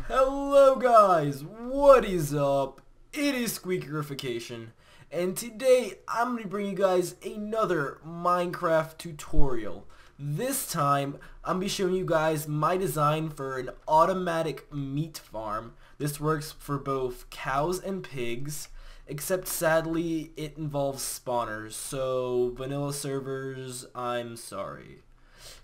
Hello guys, what is up? It is Squeakerification, and today I'm going to bring you guys another Minecraft tutorial. This time, I'm going to be showing you guys my design for an automatic meat farm. This works for both cows and pigs, except sadly it involves spawners, so vanilla servers, I'm sorry.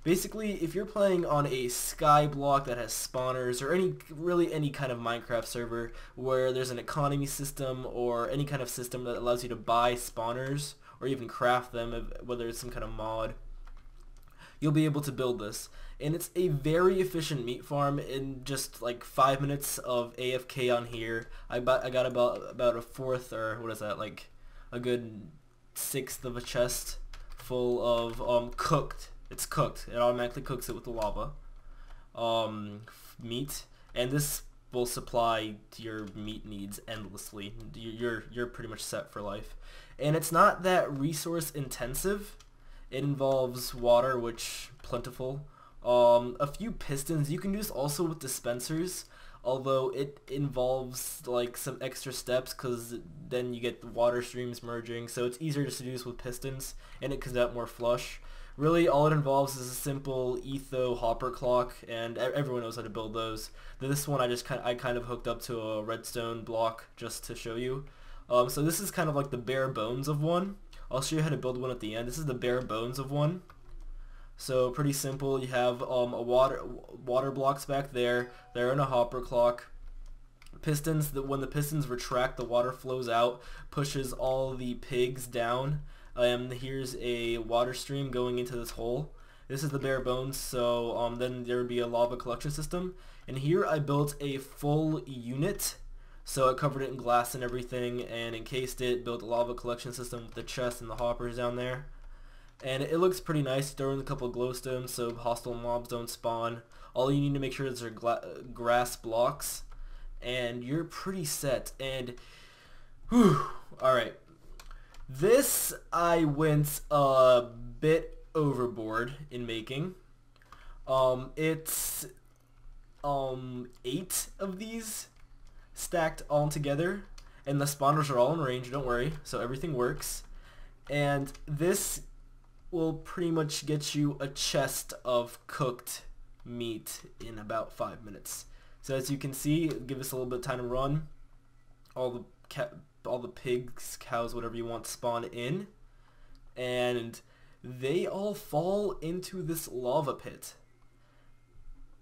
Basically, if you're playing on a sky block that has spawners or any kind of Minecraft server where there's an economy system or any kind of system that allows you to buy spawners or even craft them, whether it's some kind of mod, you'll be able to build this. And it's a very efficient meat farm. In just like 5 minutes of AFK on here, I got about a fourth, or what is that, like a good sixth of a chest full of cooked. It's cooked. It automatically cooks it with the lava meat, and this will supply your meat needs endlessly. You're pretty much set for life, and it's not that resource intensive. It involves water, which plentiful. A few pistons. You can do this also with dispensers, although it involves like some extra steps because then you get the water streams merging. So it's easier just to do this with pistons, and it comes out more flush. Really, all it involves is a simple etho hopper clock, and everyone knows how to build those. This one I kind of hooked up to a redstone block just to show you. So this is kind of like the bare bones of one. I'll show you how to build one at the end. This is the bare bones of one. So pretty simple. You have a water blocks back there. They're in a hopper clock. Pistons. When the pistons retract, the water flows out, pushes all the pigs down. Here's a water stream going into this hole. This is the bare bones, so then there would be a lava collection system. And here I built a full unit, so I covered it in glass and everything and encased it, built a lava collection system with the chest and the hoppers down there. And it looks pretty nice. Throw in a couple of glowstones so hostile mobs don't spawn. All you need to make sure is there are grass blocks, and you're pretty set. And whew, alright. This I went a bit overboard in making. It's 8 of these stacked all together, and the spawners are all in range, don't worry, so everything works. And this will pretty much get you a chest of cooked meat in about 5 minutes. So as you can see, give us a little bit of time to run. All the pigs, cows, whatever you want, spawn in, and they all fall into this lava pit.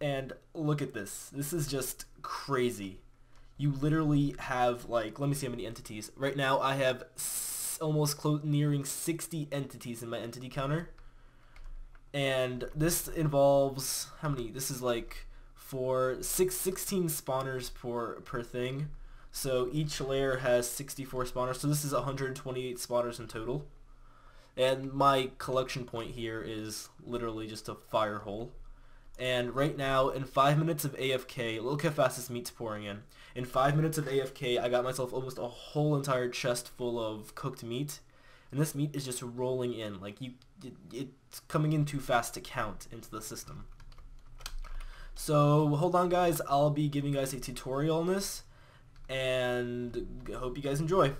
And look at this. This is just crazy. You literally have, like, let me see how many entities. Right now I have almost nearing 60 entities in my entity counter. And this involves, how many? This is like 16 spawners per thing. So each layer has 64 spawners, so this is 128 spawners in total. And my collection point here is literally just a fire hole. And right now, in 5 minutes of AFK, look how fast this meat's pouring in. In 5 minutes of AFK, I got myself almost a whole entire chest full of cooked meat. And this meat is just rolling in. Like, it's coming in too fast to count into the system. So, hold on guys, I'll be giving you guys a tutorial on this, and I hope you guys enjoy.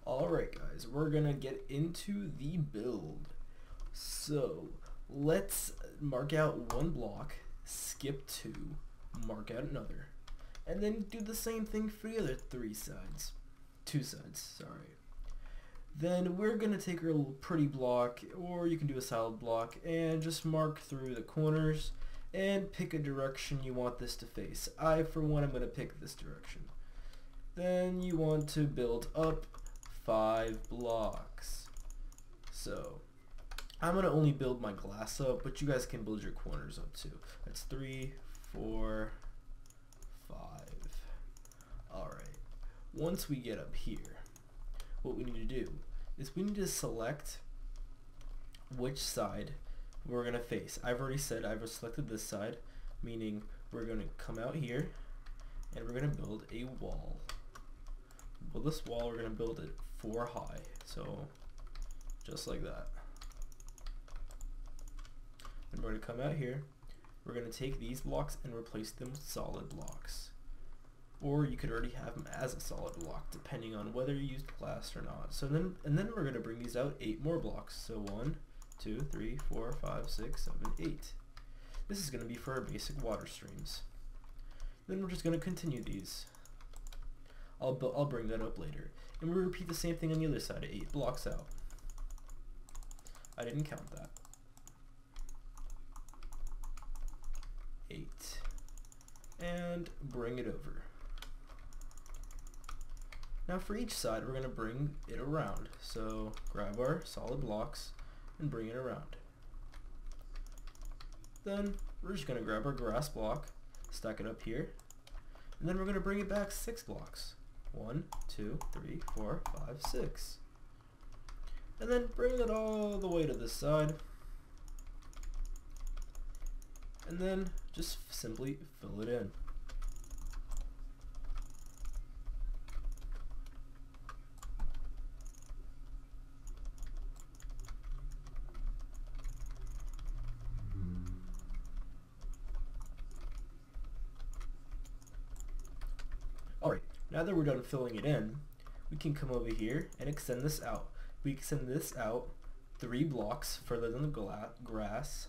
Alright guys, we're gonna get into the build. So let's mark out one block, skip 2, mark out another, and then do the same thing for the other 2 sides, sorry. Then we're gonna take our little pretty block, or you can do a solid block, and just mark through the corners and pick a direction you want this to face. For one, I'm going to pick this direction. Then you want to build up 5 blocks. So I'm going to only build my glass up, but you guys can build your corners up too. That's 3, 4, 5. Alright. Once we get up here, what we need to do is we need to select which side we're going to face. I've already said I've selected this side, meaning we're going to come out here and we're going to build a wall. Well, this wall, we're going to build it 4 high, so just like that. And we're going to come out here we're going to take these blocks and replace them with solid blocks. Or you could already have them as a solid block, depending on whether you used glass or not. So then we're going to bring these out 8 more blocks. So 1, 2, 3, 4, 5, 6, 7, 8. This is going to be for our basic water streams. Then we're just going to continue these. I'll bring that up later. And we repeat the same thing on the other side, 8 blocks out. I didn't count that. 8. And bring it over. Now for each side, we're going to bring it around. So grab our solid blocks and bring it around. Then we're just going to grab our grass block, stack it up here, and then we're going to bring it back 6 blocks. 1, 2, 3, 4, 5, 6. And then bring it all the way to this side. And then just simply fill it in. Alright, now that we're done filling it in, we can come over here and extend this out. We extend this out 3 blocks further than the grass,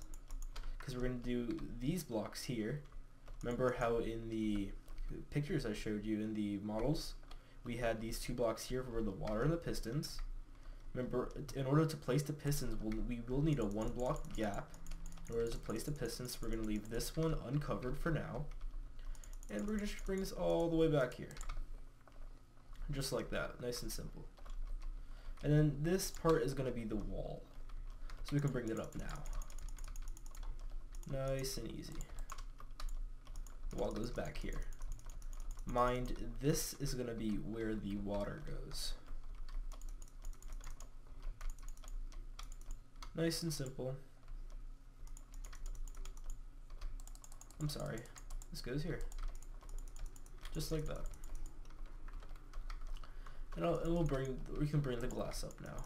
because we're going to do these blocks here. Remember how in the pictures I showed you in the models, we had these 2 blocks here for the water and the pistons. Remember, in order to place the pistons, we will need a 1 block gap. In order to place the pistons, we're going to leave this one uncovered for now. And we're just bring this all the way back here. Just like that, nice and simple. And then this part is going to be the wall. So we can bring that up now. Nice and easy. The wall goes back here. Mind, this is going to be where the water goes. Nice and simple. I'm sorry. This goes here. Just like that. And we can bring the glass up now.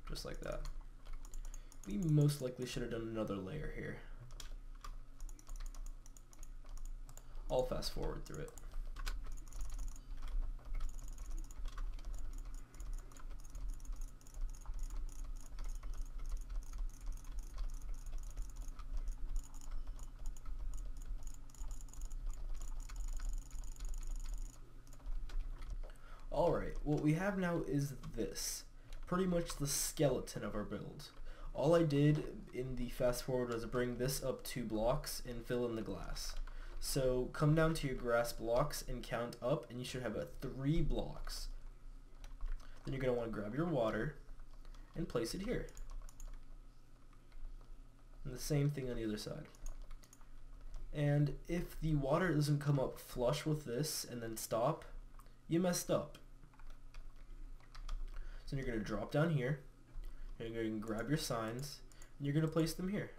Just like that. We most likely should have done another layer here. I'll fast forward through it. Alright, what we have now is this. Pretty much the skeleton of our build. All I did in the fast forward was bring this up 2 blocks and fill in the glass. So come down to your grass blocks and count up, and you should have 3 blocks. Then you're going to want to grab your water and place it here. And the same thing on the other side. And if the water doesn't come up flush with this and then stop, you messed up. So you're going to drop down here, and you're going to grab your signs, and you're going to place them here.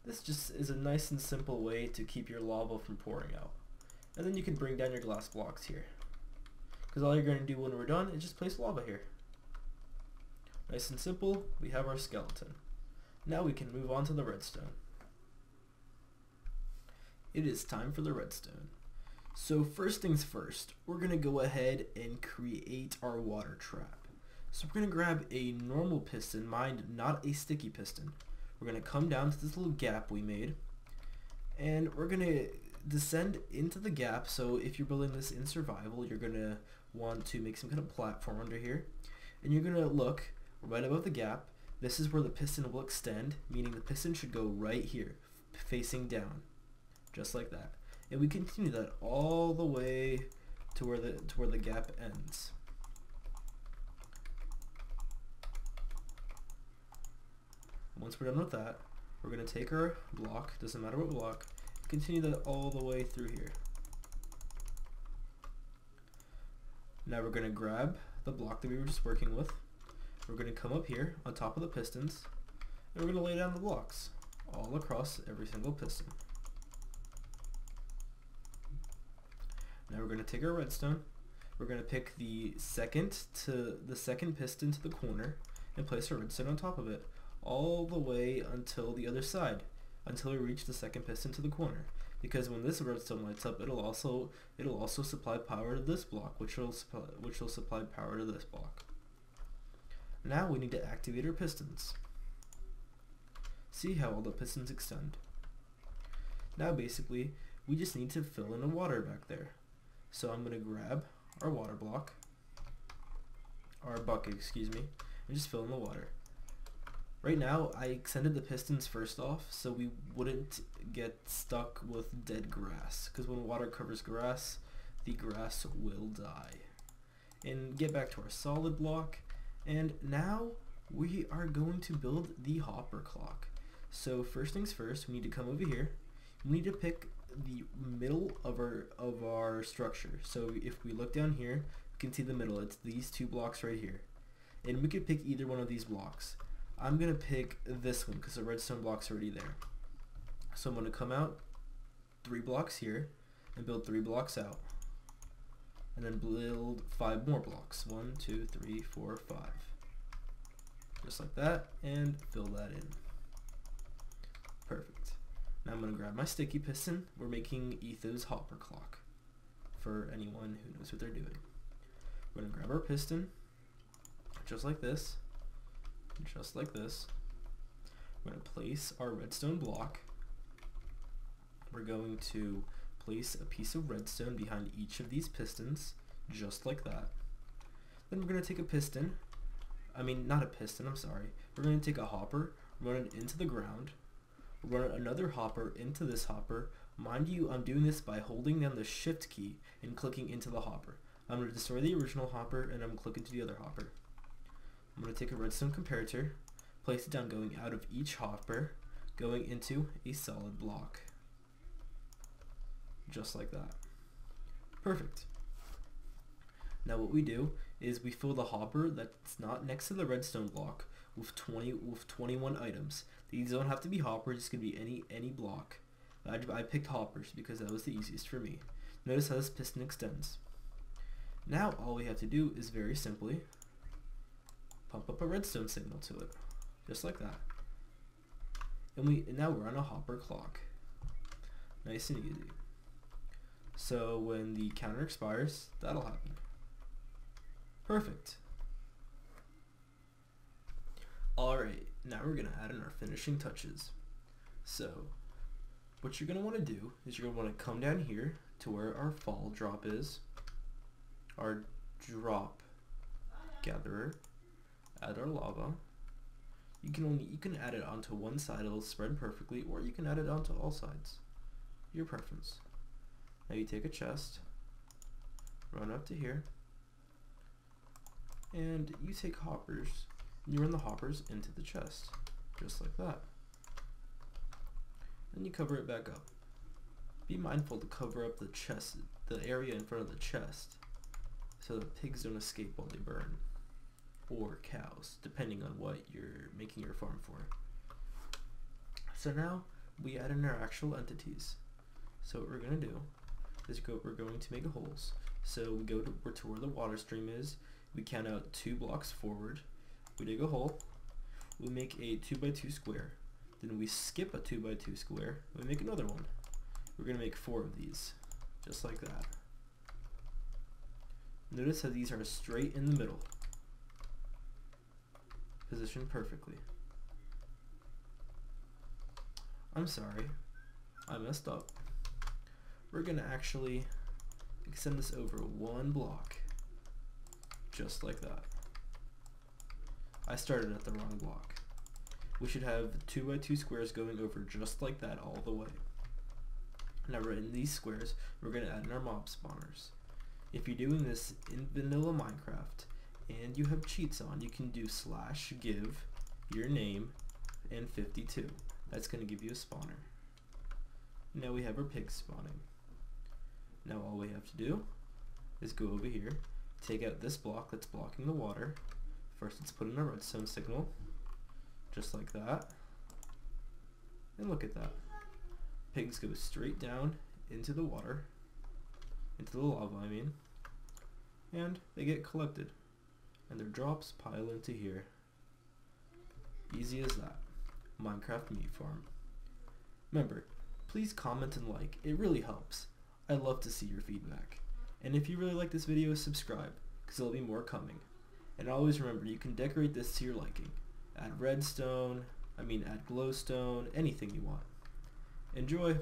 This just is a nice and simple way to keep your lava from pouring out. And then you can bring down your glass blocks here. Because all you're going to do when we're done is just place lava here. Nice and simple, we have our skeleton. Now we can move on to the redstone. It is time for the redstone. So first things first, we're going to go ahead and create our water trap. So we're going to grab a normal piston, mind not a sticky piston. We're going to come down to this little gap we made, and we're going to descend into the gap. So if you're building this in survival, you're going to want to make some kind of platform under here, and you're going to look right above the gap. This is where the piston will extend, meaning the piston should go right here, facing down, just like that. And we continue that all the way to where the gap ends. Once we're done with that, we're going to take our block, doesn't matter what block, continue that all the way through here. Now we're going to grab the block that we were just working with. We're going to come up here on top of the pistons, and we're going to lay down the blocks all across every single piston. Now we're going to take our redstone. We're going to pick the second piston to the corner, and place our redstone on top of it, all the way until the other side, until we reach the second piston to the corner. Because when this redstone lights up, it'll also supply power to this block, which will supply power to this block. Now we need to activate our pistons. See how all the pistons extend. Now basically, we just need to fill in the water back there. So I'm going to grab our water block, our bucket, excuse me, and just fill in the water. Right now, I extended the pistons first off so we wouldn't get stuck with dead grass, because when water covers grass, the grass will die. And get back to our solid block, and now we are going to build the hopper clock. So first things first, we need to come over here. We need to pick the middle of our structure. So if we look down here, we can see the middle. It's these two blocks right here. And we could pick either one of these blocks. I'm going to pick this one because the redstone block's already there. So I'm going to come out 3 blocks here and build 3 blocks out. And then build 5 more blocks. 1, 2, 3, 4, 5. Just like that, and fill that in. Perfect. Now I'm going to grab my sticky piston. We're making Etho's hopper clock for anyone who knows what they're doing. We're going to grab our piston, just like this, just like this. We're going to place our redstone block. We're going to place a piece of redstone behind each of these pistons, just like that. Then we're going to take a piston, not a piston, I'm sorry. We're going to take a hopper, run it into the ground, run another hopper into this hopper. Mind you, I'm doing this by holding down the shift key and clicking into the hopper. I'm going to destroy the original hopper and I'm clicking to the other hopper. I'm going to take a redstone comparator, place it down going out of each hopper, going into a solid block. Just like that. Perfect. Now what we do is we fill the hopper that's not next to the redstone block with 21 items. These don't have to be hoppers, it's going to be any block. I picked hoppers because that was the easiest for me. Notice how this piston extends. Now all we have to do is very simply pump up a redstone signal to it. Just like that. And now we're on a hopper clock. Nice and easy. So when the counter expires, that'll happen. Perfect. Alright, now we're going to add in our finishing touches. So, what you're going to want to do is you're going to want to come down here to where our fall drop is. Our drop gatherer. Add our lava. You can add it onto one side, it'll spread perfectly, or you can add it onto all sides. Your preference. Now you take a chest, run up to here, and you take hoppers, and you run the hoppers into the chest, just like that. Then you cover it back up. Be mindful to cover up the chest, the area in front of the chest, so that pigs don't escape while they burn, or cows, depending on what you're making your farm for. So now we add in our actual entities. So what we're going to do is we're going to make holes. So we go to where the water stream is, we count out 2 blocks forward, we dig a hole, we make a 2x2 square, then we skip a 2x2 square, and we make another one. We're going to make 4 of these, just like that. Notice how these are straight in the middle, positioned perfectly. I'm sorry, I messed up. We're going to actually extend this over 1 block, just like that. I started at the wrong block. We should have 2x2 squares going over just like that all the way. Now in these squares, we're going to add in our mob spawners. If you're doing this in vanilla Minecraft and you have cheats on, you can do /give your name and 52. That's going to give you a spawner. Now we have our pigs spawning. Now all we have to do is go over here, take out this block that's blocking the water. First let's put in a redstone signal, just like that. And look at that. Pigs go straight down into the water, into the lava I mean, and they get collected. And their drops pile into here. Easy as that. Minecraft meat farm. Remember, please comment and like. It really helps. I'd love to see your feedback. And if you really like this video, subscribe, because there'll be more coming. And always remember, you can decorate this to your liking. Add glowstone, anything you want. Enjoy!